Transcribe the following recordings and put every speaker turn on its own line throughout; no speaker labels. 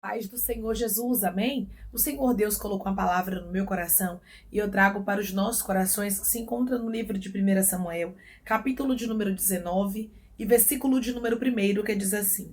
Paz do Senhor Jesus, amém? O Senhor Deus colocou uma palavra no meu coração e eu trago para os nossos corações que se encontra no livro de 1 Samuel, capítulo de número 19 e versículo de número 1, que diz assim: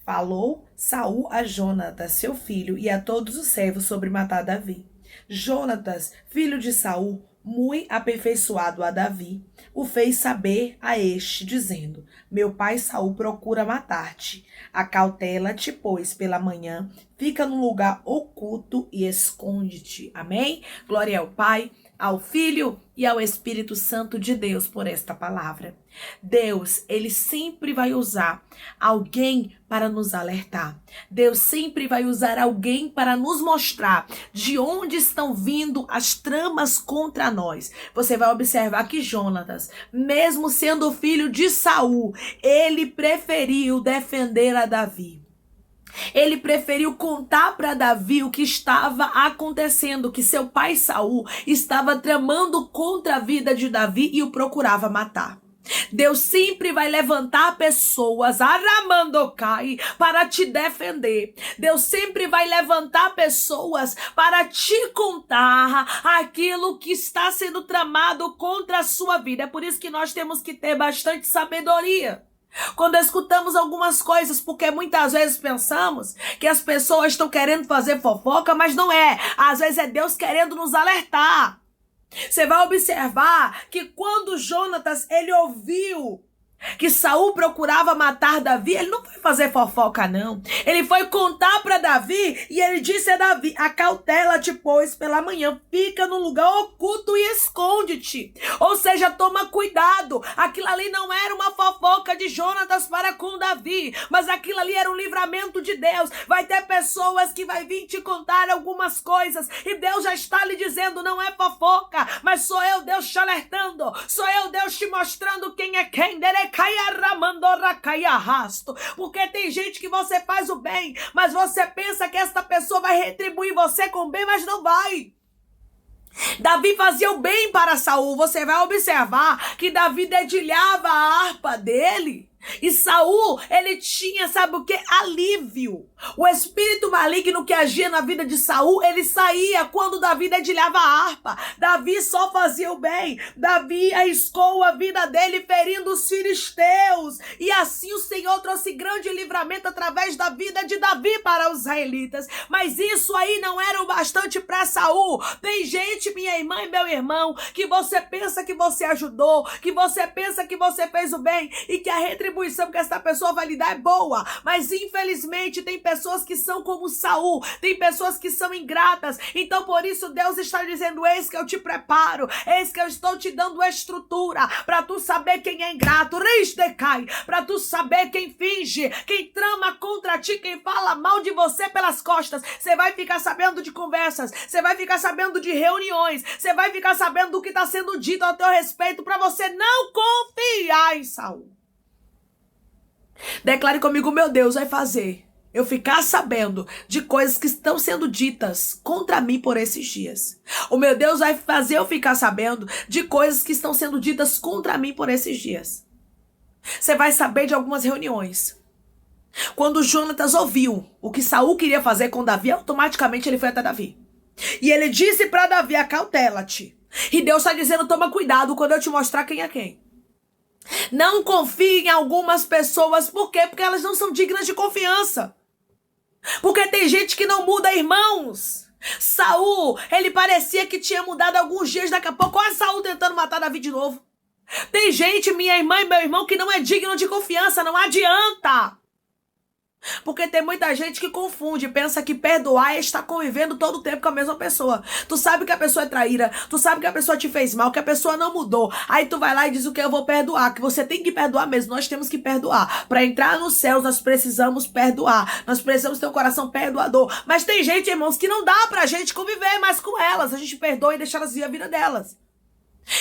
Falou Saul a Jonatas, seu filho, e a todos os servos sobre matar Davi. Jonatas, filho de Saul, muito aperfeiçoado a Davi, o fez saber a este, dizendo: Meu pai Saul procura matar-te. Acautela-te, pois, pela manhã, fica num lugar oculto e esconde-te. Amém? Glória ao Pai, ao Filho e ao Espírito Santo de Deus por esta palavra. Deus, ele sempre vai usar alguém para nos alertar. Deus sempre vai usar alguém para nos mostrar de onde estão vindo as tramas contra nós. Você vai observar que Jonatas, mesmo sendo filho de Saul, ele preferiu defender a Davi. Ele preferiu contar para Davi o que estava acontecendo, que seu pai Saul estava tramando contra a vida de Davi e o procurava matar. Deus sempre vai levantar pessoas, Aramandocai, para te defender. Deus sempre vai levantar pessoas para te contar aquilo que está sendo tramado contra a sua vida. É por isso que nós temos que ter bastante sabedoria quando escutamos algumas coisas, porque muitas vezes pensamos que as pessoas estão querendo fazer fofoca, mas não é. Às vezes é Deus querendo nos alertar. Você vai observar que quando Jonatas, ele ouviu que Saul procurava matar Davi, ele não foi fazer fofoca, não. Ele foi contar para Davi e ele disse a Davi: acautela-te, pois, pela manhã, fica num lugar oculto e esconde-te. Ou seja, toma cuidado. Aquilo ali não era uma fofoca de Jonatas para com Davi, mas aquilo ali era um livramento de Deus. Vai ter pessoas que vai vir te contar algumas coisas e Deus já está lhe dizendo: não é fofoca, mas sou eu, Deus, te alertando. Sou eu, Deus, te mostrando quem é quem. Porque tem gente que você faz o bem, mas você pensa que esta pessoa vai retribuir você com bem, mas não vai. Davi fazia o bem para Saul. Você vai observar que Davi dedilhava a harpa dele. E Saul, ele tinha, sabe o que? Alívio. O espírito maligno que agia na vida de Saul, ele saía quando Davi dedilhava a harpa. Davi só fazia o bem. Davi arriscou a vida dele ferindo os filisteus. E assim o Senhor trouxe grande livramento através da vida de Davi para os israelitas. Mas isso aí não era o bastante para Saul. Tem gente, minha irmã e meu irmão, que você pensa que você ajudou, que você pensa que você fez o bem e que a retribuição que essa pessoa vai lhe dar é boa, mas infelizmente tem pessoas que são como Saul, tem pessoas que são ingratas. Então por isso Deus está dizendo: eis que eu te preparo, eis que eu estou te dando estrutura para tu saber quem é ingrato, para tu saber quem finge, quem trama contra ti, quem fala mal de você pelas costas. Você vai ficar sabendo de conversas, você vai ficar sabendo de reuniões, você vai ficar sabendo do que está sendo dito ao teu respeito, para você não confiar em Saul. Declare comigo: meu Deus vai fazer eu ficar sabendo de coisas que estão sendo ditas contra mim por esses dias. O meu Deus vai fazer eu ficar sabendo de coisas que estão sendo ditas contra mim por esses dias. Você vai saber de algumas reuniões. Quando Jonatas ouviu o que Saul queria fazer com Davi, automaticamente ele foi até Davi. E ele disse para Davi: acautela-te. E Deus está dizendo: toma cuidado quando eu te mostrar quem é quem. Não confie em algumas pessoas. Por quê? Porque elas não são dignas de confiança. Porque tem gente que não muda, irmãos. Saul, ele parecia que tinha mudado alguns dias. Daqui a pouco, olha Saul tentando matar Davi de novo. Tem gente, minha irmã e meu irmão, que não é digno de confiança. Não adianta. Porque tem muita gente que confunde, pensa que perdoar é estar convivendo todo o tempo com a mesma pessoa. Tu sabe que a pessoa é traíra, tu sabe que a pessoa te fez mal, que a pessoa não mudou. Aí tu vai lá e diz: o que? Eu vou perdoar. Que você tem que perdoar mesmo, nós temos que perdoar. Para entrar nos céus nós precisamos perdoar. Nós precisamos ter um coração perdoador. Mas tem gente, irmãos, que não dá pra gente conviver mais com elas. A gente perdoa e deixa elas viver a vida delas.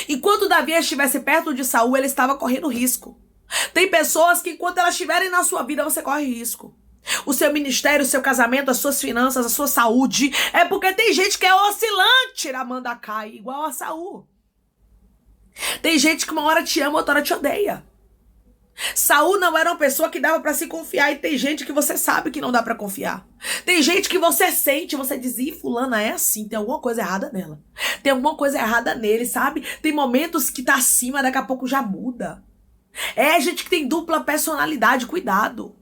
Enquanto Davi estivesse perto de Saul, ele estava correndo risco. Tem pessoas que enquanto elas estiverem na sua vida, você corre risco. O seu ministério, o seu casamento, as suas finanças, a sua saúde. É porque tem gente que é oscilante, Ramandacai, igual a Saul. Tem gente que uma hora te ama, outra hora te odeia. Saul não era uma pessoa que dava para se confiar, e tem gente que você sabe que não dá para confiar. Tem gente que você sente, você diz, ih, fulana é assim, tem alguma coisa errada nela. Tem alguma coisa errada nele, sabe? Tem momentos que tá acima, daqui a pouco já muda. É gente que tem dupla personalidade, cuidado.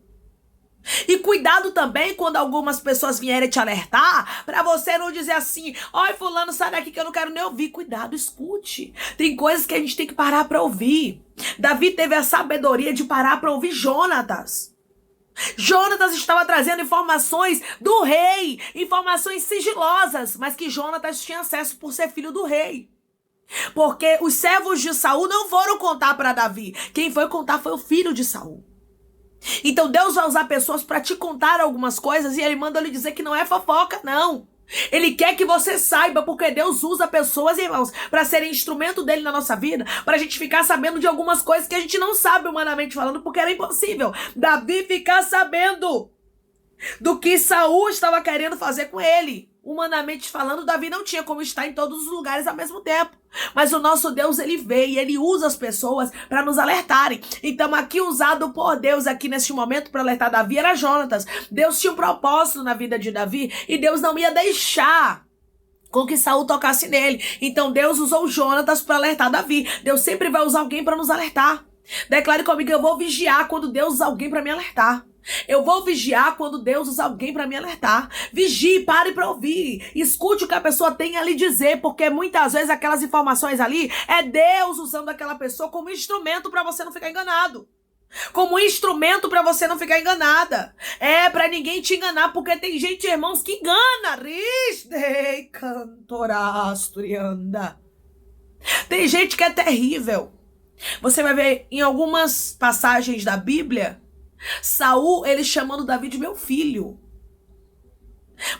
E cuidado também quando algumas pessoas vierem te alertar, pra você não dizer assim, oi fulano, sai daqui que eu não quero nem ouvir. Cuidado, escute. Tem coisas que a gente tem que parar pra ouvir. Davi teve a sabedoria de parar pra ouvir Jonatas. Jonatas estava trazendo informações do rei, informações sigilosas, mas que Jonatas tinha acesso por ser filho do rei. Porque os servos de Saul não foram contar para Davi. Quem foi contar foi o filho de Saul. Então Deus vai usar pessoas para te contar algumas coisas e ele manda lhe dizer que não é fofoca, não. Ele quer que você saiba, porque Deus usa pessoas, irmãos, para serem instrumento dele na nossa vida, para a gente ficar sabendo de algumas coisas que a gente não sabe humanamente falando, porque era impossível Davi ficar sabendo do que Saul estava querendo fazer com ele. Humanamente falando, Davi não tinha como estar em todos os lugares ao mesmo tempo. Mas o nosso Deus, ele vê e ele usa as pessoas para nos alertarem. Então aqui usado por Deus aqui neste momento para alertar Davi era Jonatas. Deus tinha um propósito na vida de Davi e Deus não ia deixar com que Saul tocasse nele. Então Deus usou Jonatas para alertar Davi. Deus sempre vai usar alguém para nos alertar. Declare comigo, eu vou vigiar quando Deus usar alguém para me alertar. Eu vou vigiar quando Deus usa alguém para me alertar. Vigie, pare para ouvir. Escute o que a pessoa tem a lhe dizer, porque muitas vezes aquelas informações ali é Deus usando aquela pessoa como instrumento para você não ficar enganado. Como instrumento para você não ficar enganada. É para ninguém te enganar, porque tem gente, irmãos, que engana. Tem gente que é terrível. Você vai ver em algumas passagens da Bíblia Saul, ele chamando Davi de meu filho.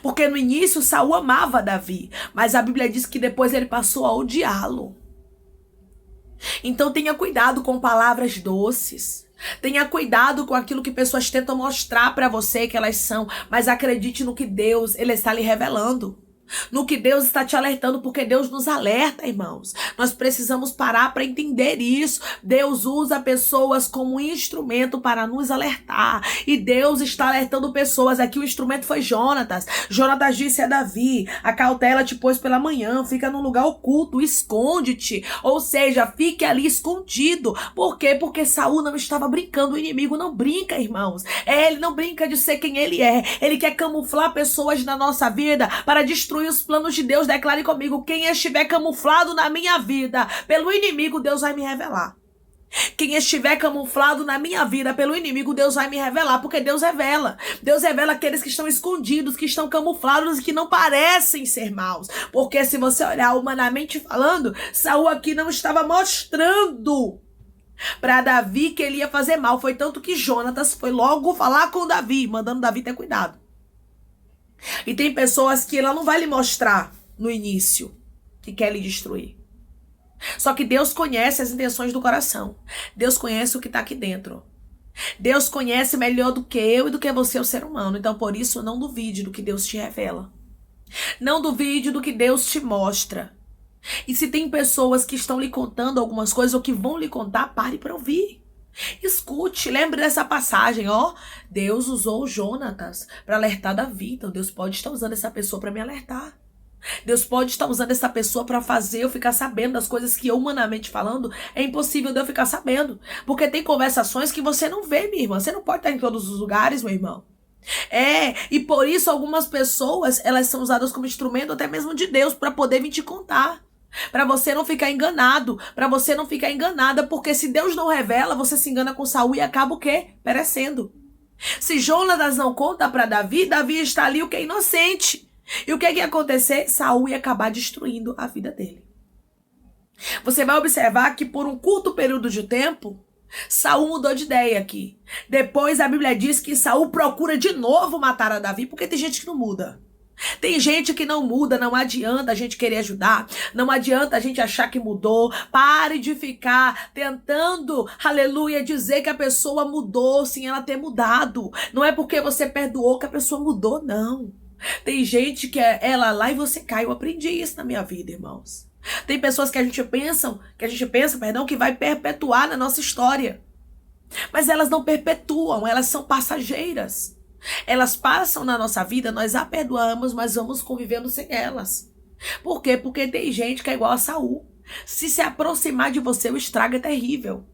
Porque no início Saul amava Davi, mas a Bíblia diz que depois ele passou a odiá-lo. Então tenha cuidado com palavras doces. Tenha cuidado com aquilo que pessoas tentam mostrar para você que elas são, mas acredite no que Deus, ele está lhe revelando. No que Deus está te alertando, porque Deus nos alerta, irmãos. Nós precisamos parar para entender isso. Deus usa pessoas como instrumento para nos alertar. E Deus está alertando pessoas. Aqui o instrumento foi Jonatas. Jonatas disse a Davi, a cautela te pôs pela manhã, fica num lugar oculto, esconde-te. Ou seja, fique ali escondido. Por quê? Porque Saul não estava brincando. O inimigo não brinca, irmãos. Ele não brinca de ser quem ele é. Ele quer camuflar pessoas na nossa vida para destruir os planos de Deus. Declare comigo, quem estiver camuflado na minha vida pelo inimigo, Deus vai me revelar. Quem estiver camuflado na minha vida pelo inimigo, Deus vai me revelar, porque Deus revela. Deus revela aqueles que estão escondidos, que estão camuflados e que não parecem ser maus. Porque se você olhar humanamente falando, Saul aqui não estava mostrando para Davi que ele ia fazer mal. Foi tanto que Jonatas foi logo falar com Davi, mandando Davi ter cuidado. E tem pessoas que ela não vai lhe mostrar no início que quer lhe destruir. Só que Deus conhece as intenções do coração. Deus conhece o que está aqui dentro. Deus conhece melhor do que eu e do que você, o ser humano. Então, por isso, não duvide do que Deus te revela. Não duvide do que Deus te mostra. E se tem pessoas que estão lhe contando algumas coisas ou que vão lhe contar, pare para ouvir. Escute, lembre dessa passagem, ó. Deus usou Jonatas para alertar Davi. Então Deus pode estar usando essa pessoa para me alertar. Deus pode estar usando essa pessoa para fazer eu ficar sabendo das coisas que eu, humanamente falando, é impossível de eu ficar sabendo. Porque tem conversações que você não vê, minha irmã. Você não pode estar em todos os lugares, meu irmão. E por isso algumas pessoas, elas são usadas como instrumento até mesmo de Deus para poder vir te contar. Para você não ficar enganado, para você não ficar enganada, porque se Deus não revela, você se engana com Saul e acaba o quê? Perecendo. Se Jonatas não conta para Davi, Davi está ali o que é inocente. E o que ia acontecer? Saul ia acabar destruindo a vida dele. Você vai observar que por um curto período de tempo, Saul mudou de ideia aqui. Depois a Bíblia diz que Saul procura de novo matar a Davi, porque tem gente que não muda. Tem gente que não muda, não adianta a gente querer ajudar, não adianta a gente achar que mudou. Pare de ficar tentando, aleluia, dizer que a pessoa mudou sem ela ter mudado. Não é porque você perdoou que a pessoa mudou, não. Tem gente que é ela lá e você cai. Eu aprendi isso na minha vida, irmãos. Tem pessoas que a gente pensa, que vai perpetuar na nossa história. Mas elas não perpetuam, elas são passageiras. Elas passam na nossa vida, nós a perdoamos, mas vamos convivendo sem elas. Por quê? Porque tem gente que é igual a Saul. Se aproximar de você, o estrago é terrível.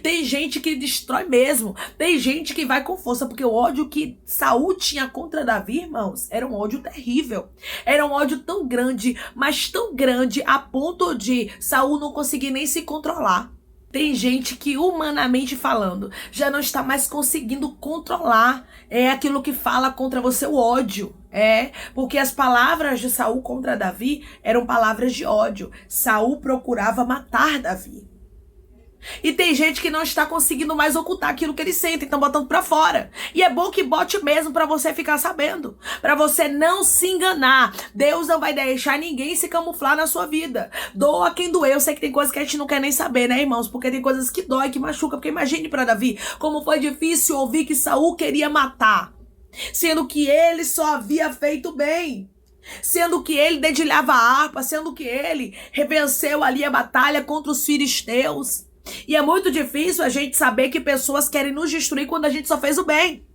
Tem gente que destrói mesmo. Tem gente que vai com força, porque o ódio que Saul tinha contra Davi, irmãos, era um ódio terrível. Era um ódio tão grande, mas tão grande a ponto de Saul não conseguir nem se controlar. Tem gente que, humanamente falando, já não está mais conseguindo controlar aquilo que fala contra você, o ódio. Porque as palavras de Saul contra Davi eram palavras de ódio. Saul procurava matar Davi. E tem gente que não está conseguindo mais ocultar aquilo que eles sentem, estão botando pra fora. E é bom que bote mesmo pra você ficar sabendo, pra você não se enganar. Deus não vai deixar ninguém se camuflar na sua vida. Doa quem doer. Eu sei que tem coisas que a gente não quer nem saber, né, irmãos? Porque tem coisas que dói, que machuca. Porque imagine pra Davi como foi difícil ouvir que Saul queria matar, sendo que ele só havia feito bem. Sendo que ele dedilhava a harpa, sendo que ele venceu ali a batalha contra os filisteus. E é muito difícil a gente saber que pessoas querem nos destruir quando a gente só fez o bem.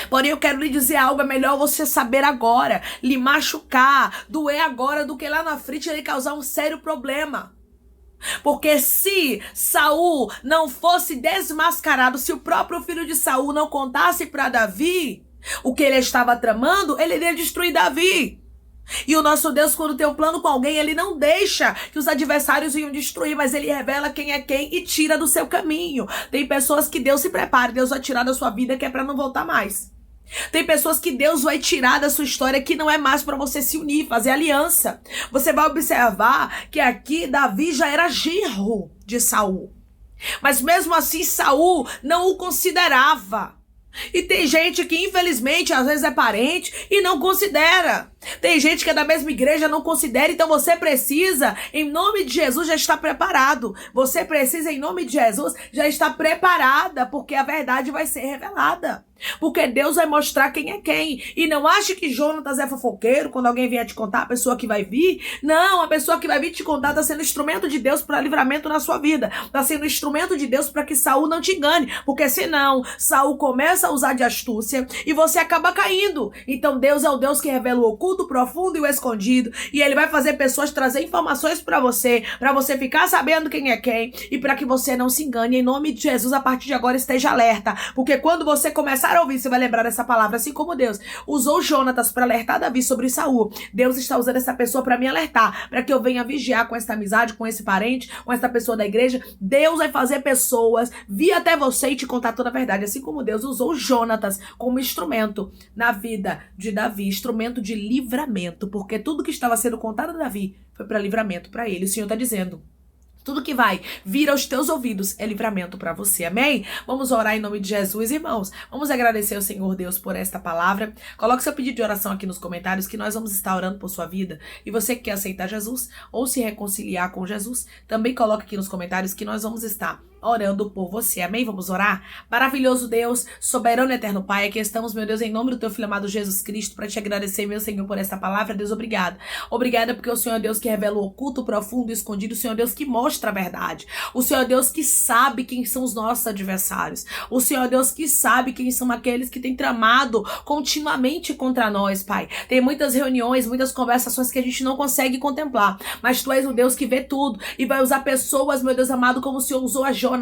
Porém, eu quero lhe dizer algo, é melhor você saber agora, lhe machucar, doer agora do que lá na frente ele causar um sério problema. Porque se Saul não fosse desmascarado, se o próprio filho de Saul não contasse para Davi o que ele estava tramando, ele iria destruir Davi. E o nosso Deus, quando tem um plano com alguém, ele não deixa que os adversários venham destruir, mas ele revela quem é quem e tira do seu caminho. Tem pessoas que Deus se prepara, Deus vai tirar da sua vida que é para não voltar mais. Tem pessoas que Deus vai tirar da sua história que não é mais para você se unir, fazer aliança. Você vai observar que aqui Davi já era genro de Saul. Mas mesmo assim Saul não o considerava. E tem gente que infelizmente às vezes é parente e não considera. Tem gente que é da mesma igreja, não considera. Então você precisa, em nome de Jesus, já estar preparado. Você precisa, em nome de Jesus, já estar preparada, porque a verdade vai ser revelada. Porque Deus vai mostrar quem é quem. E não ache que Jonatas é fofoqueiro quando alguém vier te contar, a pessoa que vai vir. Não, a pessoa que vai vir te contar está sendo instrumento de Deus para livramento na sua vida. Está sendo instrumento de Deus para que Saul não te engane. Porque senão, Saul começa a usar de astúcia e você acaba caindo. Então Deus é o Deus que revela o oculto, o profundo e o escondido. E ele vai fazer pessoas trazer informações para você ficar sabendo quem é quem. E para que você não se engane. Em nome de Jesus, a partir de agora esteja alerta. Porque quando você começar a ouvir, você vai lembrar dessa palavra, assim como Deus usou Jonatas para alertar Davi sobre Saul. Deus está usando essa pessoa para me alertar, para que eu venha vigiar com essa amizade, com esse parente, com essa pessoa da igreja. Deus vai fazer pessoas vir até você e te contar toda a verdade, assim como Deus usou Jonatas como instrumento na vida de Davi, instrumento de livramento, porque tudo que estava sendo contado a Davi foi para livramento para ele. O Senhor está dizendo: tudo que vai vir aos teus ouvidos é livramento para você, amém? Vamos orar em nome de Jesus, irmãos. Vamos agradecer ao Senhor Deus por esta palavra. Coloque seu pedido de oração aqui nos comentários, que nós vamos estar orando por sua vida. E você que quer aceitar Jesus ou se reconciliar com Jesus, também coloque aqui nos comentários que nós vamos estar orando por você, amém? Vamos orar? Maravilhoso Deus, soberano e eterno Pai, aqui estamos, meu Deus, em nome do teu Filho amado Jesus Cristo, para te agradecer, meu Senhor, por esta palavra. Deus, obrigada. Obrigada porque o Senhor é Deus que revela o oculto, o profundo e escondido. O Senhor é Deus que mostra a verdade. O Senhor é Deus que sabe quem são os nossos adversários. O Senhor é Deus que sabe quem são aqueles que têm tramado continuamente contra nós, Pai. Tem muitas reuniões, muitas conversações que a gente não consegue contemplar, mas Tu és o Deus que vê tudo e vai usar pessoas, meu Deus amado, como o Senhor usou a Jonatas,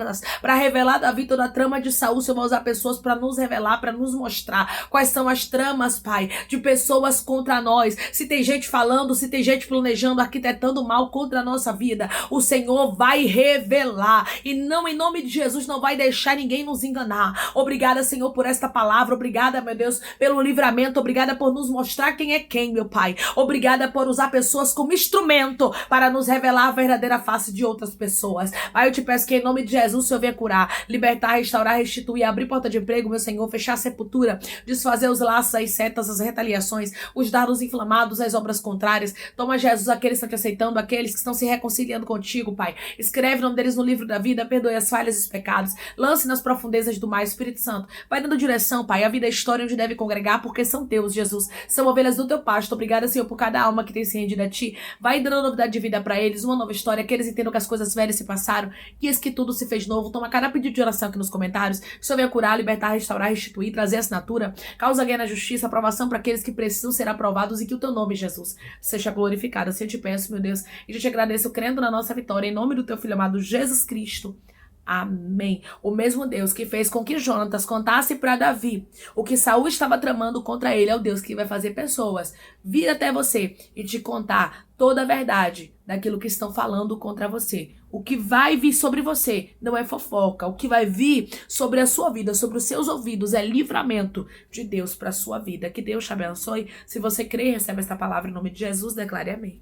para revelar Davi toda a trama de Saul. O Senhor vai usar pessoas para nos revelar, para nos mostrar quais são as tramas, Pai, de pessoas contra nós. Se tem gente falando, se tem gente planejando, arquitetando mal contra a nossa vida, o Senhor vai revelar. E não, em nome de Jesus, não vai deixar ninguém nos enganar. Obrigada, Senhor, por esta palavra. Obrigada, meu Deus, pelo livramento. Obrigada por nos mostrar quem é quem, meu Pai. Obrigada por usar pessoas como instrumento para nos revelar a verdadeira face de outras pessoas. Pai, eu te peço que em nome de Jesus, o Senhor venha curar, libertar, restaurar, restituir, abrir porta de emprego, meu Senhor, fechar a sepultura, desfazer os laços, as setas, as retaliações, os dardos inflamados, as obras contrárias. Toma, Jesus, aqueles que estão te aceitando, aqueles que estão se reconciliando contigo, Pai. Escreve o nome deles no livro da vida, perdoe as falhas e os pecados, lance nas profundezas do mar, Espírito Santo. Vai dando direção, Pai, a vida é a história onde deve congregar, porque são teus, Jesus. São ovelhas do teu pasto. Obrigada, Senhor, por cada alma que tem se rendido a Ti. Vai dando novidade de vida para eles, uma nova história, que eles entendam que as coisas velhas se passaram e eis que tudo se se fez novo. Toma cada pedido de oração aqui nos comentários. Que o Senhor venha curar, libertar, restaurar, restituir, trazer assinatura. Causa ganho na justiça, aprovação para aqueles que precisam ser aprovados e que o teu nome, Jesus, seja glorificado. Assim eu te peço, meu Deus, e eu te agradeço crendo na nossa vitória. Em nome do teu Filho amado Jesus Cristo. Amém. O mesmo Deus que fez com que Jonatas contasse para Davi o que Saul estava tramando contra ele é o Deus que vai fazer pessoas vir até você e te contar toda a verdade daquilo que estão falando contra você. O que vai vir sobre você não é fofoca. O que vai vir sobre a sua vida, sobre os seus ouvidos, é livramento de Deus para a sua vida. Que Deus te abençoe. Se você crê e recebe esta palavra em nome de Jesus, declare amém.